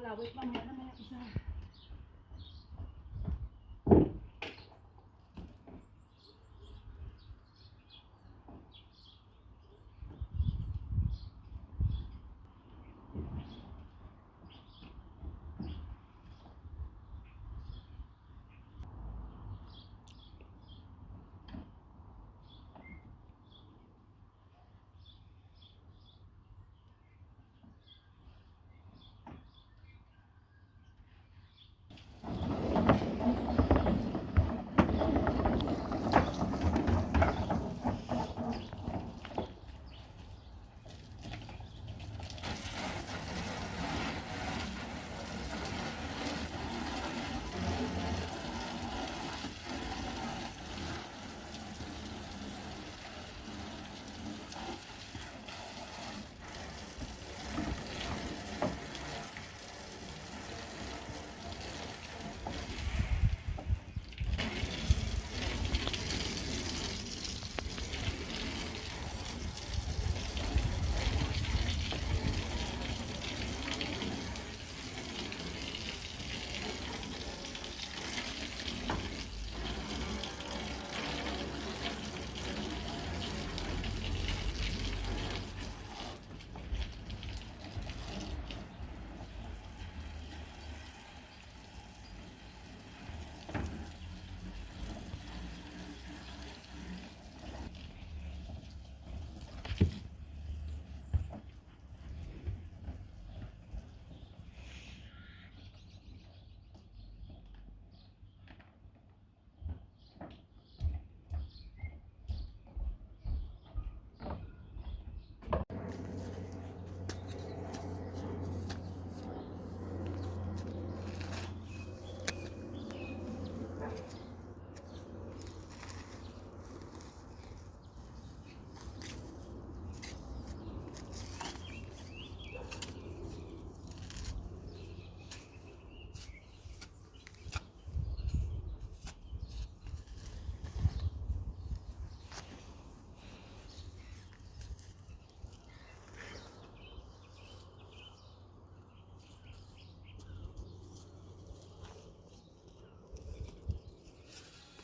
Wait, mamaya na maya isa.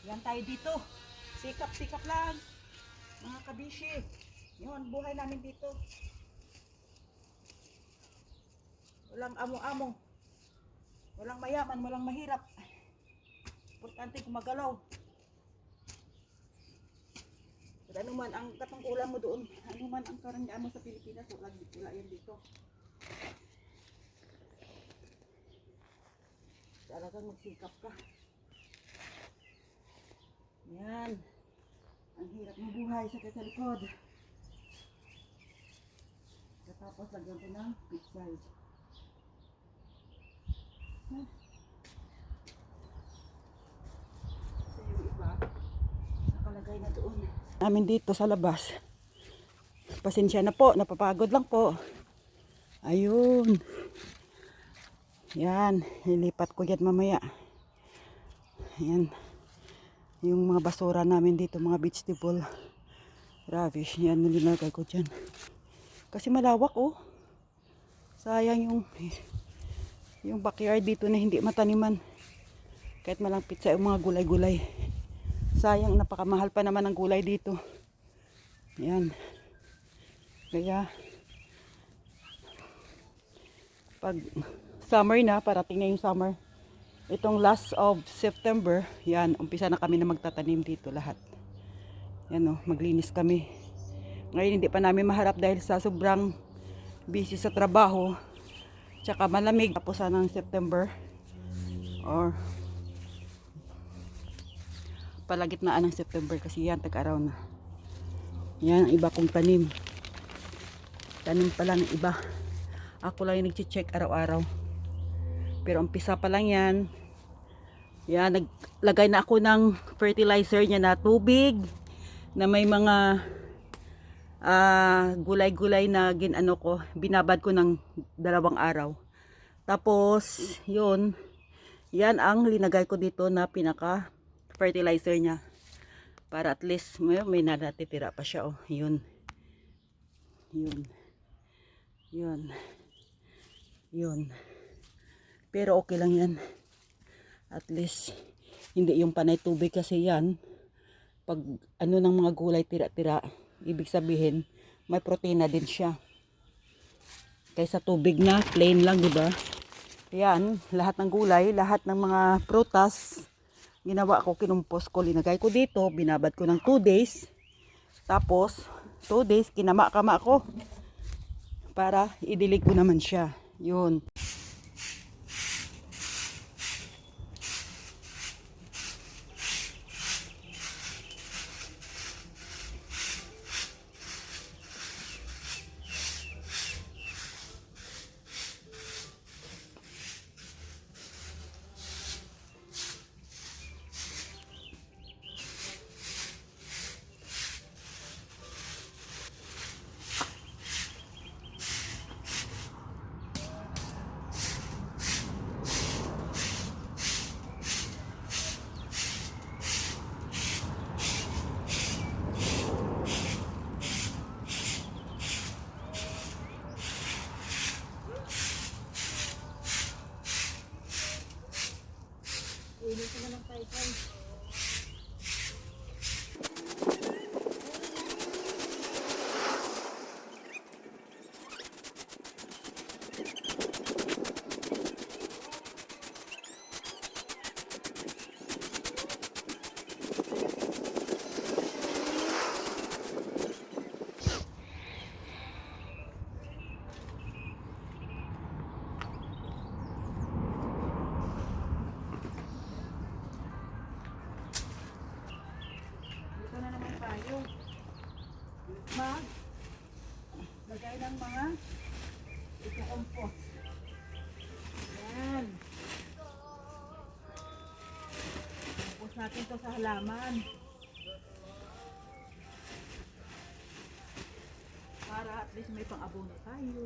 Yan tayo dito. Sikap-sikap lang. Mga kabishi. Yun, buhay namin dito. Walang amo-amo. Walang mayaman, walang mahirap. Importante gumagalaw. At ano man ang katungkulan mo doon, ano man ang karangyaan mo sa Pilipinas, wala yan dito. Talagang magsikap ka. Yan. Ang hirap ng buhay sa likod. Tapos lagyan ko ng pixel. Kasi yung iba, nakalagay na doon. Namin dito sa labas. Pasensya na po, napapagod lang po. Ayun. Yan, nilipat ko yan mamaya. Yan. Yung mga basura namin dito, mga vegetable rubbish, yan nilalagay ko dyan. Kasi malawak oh. Sayang yung backyard dito na hindi mataniman. Kahit malampit sa yung mga gulay-gulay. Sayang, napakamahal pa naman ang gulay dito. Yan. Kaya pag summer na, parating na yung summer. Itong last of September, yan, umpisa na kami na magtatanim dito lahat. Yan o, maglinis kami. Ngayon hindi pa namin maharap dahil sa sobrang busy sa trabaho. Tsaka malamig. Tapos ng September or palagitnaan ng September kasi yan, tag-araw na. Yan ang iba kong tanim. Tanim pa lang iba. Ako lang yung nag-check araw-araw. Pero umpisa pa lang yan. Yan, naglagay na ako ng fertilizer niya na tubig na may mga gulay-gulay na binabad ko ng 2 araw. Tapos, yun, yan ang linagay ko dito na pinaka fertilizer niya. Para at least may natitira pa siya. Oh. Yun. Yun. Yun. Yun. Pero okay lang yan. At least, hindi yung panay tubig kasi yan. Pag ano ng mga gulay tira-tira, ibig sabihin, may protina din siya. Kaysa tubig na, plain lang, di ba? Yan, lahat ng gulay, lahat ng mga prutas, ginawa ko, kinumpos ko, linagay ko dito, binabad ko ng 2 days. Tapos, 2 days, kinama-kama ko para idilig ko naman siya. Yun. Lagay ng mga ito-compos. Yan. Compos natin to sa halaman. Para at least may pang-abono tayo.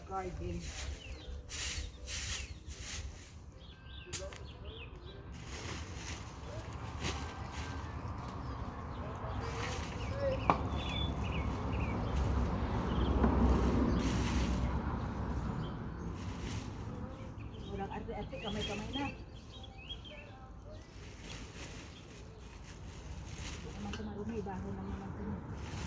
Garden. Walang arte-arte, kamay-kamay na. Ito naman ito marumi, baho lang naman ito.